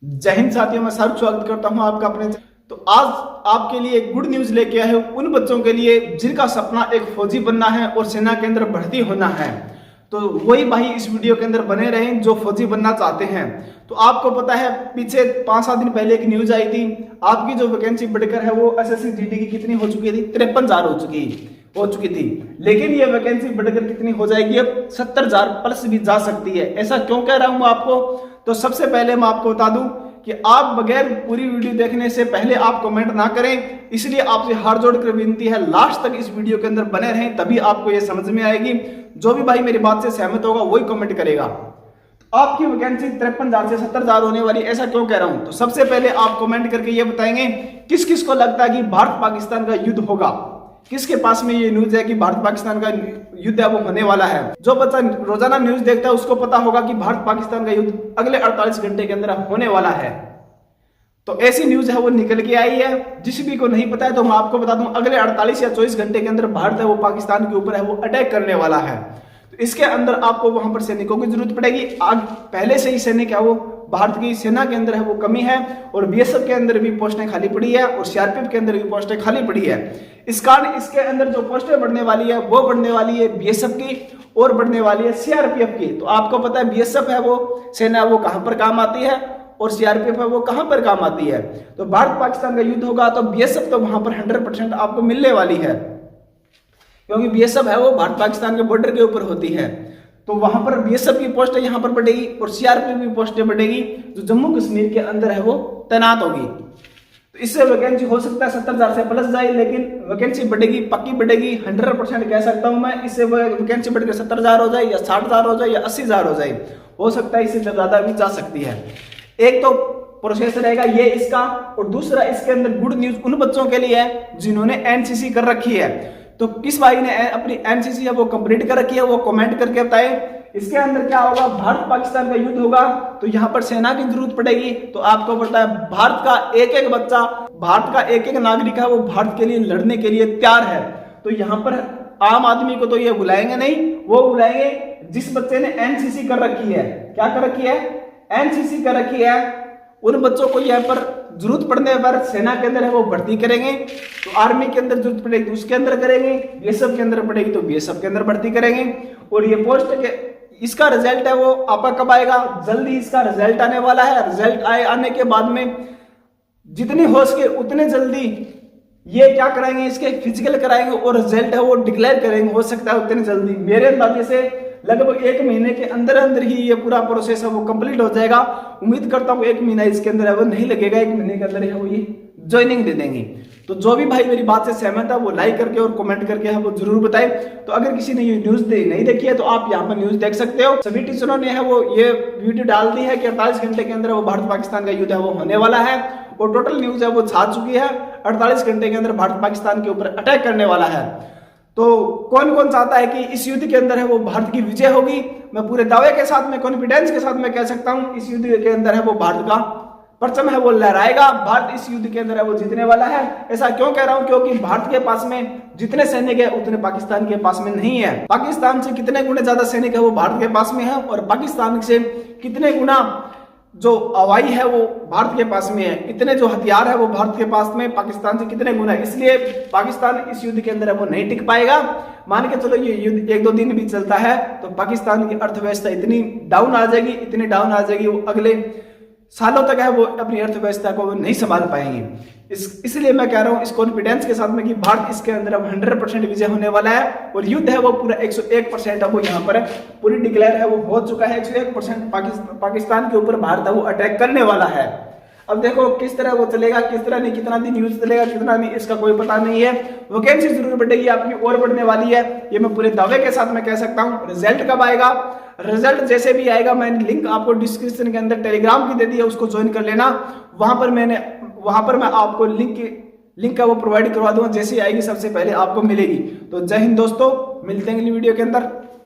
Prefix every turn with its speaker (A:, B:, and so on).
A: जय हिंद साथियों, मैं सर स्वागत करता हूं आपका अपने। तो आज आपके लिए एक गुड न्यूज लेके आए हूं उन बच्चों के लिए जिनका सपना एक फौजी बनना है और सेना के अंदर भर्ती होना है। तो वही भाई इस वीडियो के अंदर बने रहें जो फौजी बनना चाहते हैं। तो आपको पता है पीछे 5-7 दिन पहले एक न्यूज आई थी, आपकी जो वैकेंसी बढ़कर है वो एसएससी जीडी की कितनी हो चुकी थी, 53,000 हो चुकी थी। लेकिन ये वैकेंसी बढ़कर कितनी हो जाएगी, अब 70,000 प्लस भी जा सकती है। ऐसा क्यों कह रहा हूं आपको, तो सबसे पहले मैं आपको बता दूं कि आप बगैर पूरी वीडियो देखने से पहले आप कमेंट ना करें, इसलिए आपसे हाथ जोड़कर विनती है लास्ट तक इस वीडियो के अंदर बने रहें, तभी आपको ये समझ में आएगी। जो भी भाई मेरी बात से सहमत होगा वही कमेंट करेगा। तो आपकी वैकेंसी 53,000 से 70,000 होने वाली, ऐसा क्यों कह रहा हूं, तो सबसे पहले आप कमेंट करके ये बताएंगे किस किस को लगता है कि भारत पाकिस्तान का युद्ध होगा। किसके पास में ये न्यूज है कि भारत पाकिस्तान का युद्ध है वो होने वाला है। जो बच्चा रोजाना न्यूज देखता है उसको पता होगा कि भारत पाकिस्तान का युद्ध अगले 48 घंटे के अंदर होने वाला है। तो ऐसी न्यूज है वो निकल के आई है। जिस भी को नहीं पता है तो मैं आपको बता दूं, अगले 48 या 24 घंटे के अंदर भारत है वो पाकिस्तान के ऊपर है वो अटैक करने वाला है। तो इसके अंदर आपको वहां पर सैनिकों की जरूरत पड़ेगी। आज पहले से ही सैनिक है वो भारत की सेना के अंदर है वो कमी है, और बीएसएफ के अंदर भी पोस्टें खाली पड़ी है, और सीआरपीएफ के अंदर भी पोस्टें खाली पड़ी है। इस कारण इसके अंदर जो पोस्टें बढ़ने वाली है वो बढ़ने वाली है बीएसएफ की और बढ़ने वाली है सीआरपीएफ की। तो आपको पता है बीएसएफ है वो सेना वो कहां पर काम आती है और सीआरपीएफ है वो कहां पर काम आती है। तो भारत पाकिस्तान का युद्ध होगा तो बीएसएफ तो वहां पर 100% आपको मिलने वाली है, क्योंकि बीएसएफ है वो भारत पाकिस्तान के बॉर्डर के ऊपर होती है। तो वहां पर बीएसएफ की पोस्टें यहां पर बढ़ेगी और सीआरपीएफ की पोस्टें बढ़ेगी जो जम्मू कश्मीर के अंदर है वो तैनात होगी। तो इससे वैकेंसी हो सकता है 70,000 से प्लस जाए, लेकिन वैकेंसी बढ़ेगी, पक्की बढ़ेगी, 100% कह सकता हूं मैं। इससे वैकेंसी बढ़कर 70,000 हो जाए या 60,000 हो जाए या 80,000 हो जाए, हो सकता है इससे ज्यादा भी जा सकती है। एक तो प्रोसेस रहेगा ये इसका, और दूसरा इसके अंदर गुड न्यूज उन बच्चों के लिए है जिन्होंने एनसीसी कर रखी है। तो किस भाई ने अपनी एनसीसी है वो कंप्लीट कर रखी है वो कमेंट करके बताए। इसके अंदर क्या होगा, भारत पाकिस्तान का युद्ध होगा तो यहाँ पर सेना की जरूरत पड़ेगी। तो आपको पता है भारत का एक एक बच्चा, भारत का एक एक नागरिक है वो भारत के लिए लड़ने के लिए तैयार है। तो यहाँ पर आम आदमी को तो ये बुलाएंगे नहीं, वो बुलाएंगे जिस बच्चे ने एनसीसी कर रखी है। क्या कर रखी है, एनसीसी कर रखी है। उन बच्चों को यहाँ पर जरूरत पड़ने पर सेना के अंदर है वो भर्ती करेंगे। तो आर्मी के अंदर जरूरत पड़ेगी तो उसके अंदर करेंगे, बीएसएफ के अंदर पड़ेगी तो बीएसएफ के अंदर भर्ती करेंगे। और ये पोस्ट के इसका रिजल्ट है वो आपका कब आएगा, जल्दी इसका रिजल्ट आने वाला है। रिजल्ट आने के बाद में जितनी हो सके उतने जल्दी ये क्या कराएंगे, इसके फिजिकल कराएंगे और रिजल्ट है वो डिक्लेयर करेंगे। हो सकता है उतने जल्दी, मेरे अंदाजे से लगभग 1 महीने के अंदर अंदर ही ये पूरा प्रोसेस है वो कंप्लीट हो जाएगा। उम्मीद करता हूँ 1 महीना इसके अंदर है वो नहीं लगेगा, 1 महीने के अंदर है वो ये ज्वाइनिंग दे देंगे। तो जो भी भाई मेरी बात से सहमत है वो लाइक करके और कमेंट करके है वो जरूर बताएं। तो अगर किसी ने ये न्यूज नहीं देखी है तो आप यहाँ पर न्यूज देख सकते हो। सभी टीचरों ने है वो ये वीडियो डाल दी है कि 48 घंटे के अंदर वो भारत पाकिस्तान का युद्ध है वो होने वाला है, और टोटल न्यूज है वो छा चुकी है। 48 घंटे के अंदर भारत पाकिस्तान के ऊपर अटैक करने वाला है। तो कौन कौन चाहता है कि इस युद्ध के अंदर है वो भारत की विजय होगी। मैं पूरे दावे के साथ में, कॉन्फिडेंस के साथ में कह सकता हूं इस युद्ध के अंदर है वो भारत का परचम है वो लहराएगा। भारत इस युद्ध के अंदर है वो जीतने वाला है। ऐसा क्यों कह रहा हूं, क्योंकि भारत के पास में जितने सैनिक है उतने पाकिस्तान के पास में नहीं है। पाकिस्तान से कितने गुना ज्यादा सैनिक है वो भारत के पास में है, और पाकिस्तान से कितने गुना जो हवाई है वो भारत के पास में है। इतने जो हथियार है वो भारत के पास में पाकिस्तान से कितने गुना है, इसलिए पाकिस्तान इस युद्ध के अंदर है वो नहीं टिक पाएगा। मान के चलो ये युद्ध 1-2 दिन भी चलता है तो पाकिस्तान की अर्थव्यवस्था इतनी डाउन आ जाएगी, इतनी डाउन आ जाएगी वो अगले सालों तक है वो अपनी अर्थव्यवस्था को नहीं संभाल पाएंगे। इसलिए मैं कह रहा हूं इस कॉन्फिडेंस के साथ में कि भारत इसके अंदर अब 100% विजय होने वाला है, और युद्ध है वो पूरा 101% है वो यहाँ पर पूरी डिक्लेयर है वो हो चुका है। 101% पाकिस्तान के ऊपर भारत है वो अटैक करने वाला है। अब देखो किस तरह वो चलेगा, किस तरह नहीं, कितना दिन यूज चलेगा कितना नहीं, इसका कोई पता नहीं है। वैकेंसी जरूर बढ़ेगी आपकी और बढ़ने वाली है, ये मैं पूरे दावे के साथ में कह सकता हूँ। रिजल्ट कब आएगा, रिजल्ट जैसे भी आएगा मैंने लिंक आपको डिस्क्रिप्शन के अंदर टेलीग्राम की दे दी है, उसको ज्वाइन कर लेना। वहां पर मैं आपको लिंक है वो प्रोवाइड करवा दूंगा, जैसे आएगी सबसे पहले आपको मिलेगी। तो जय हिंद दोस्तों, मिलते हैं अगली वीडियो के अंदर।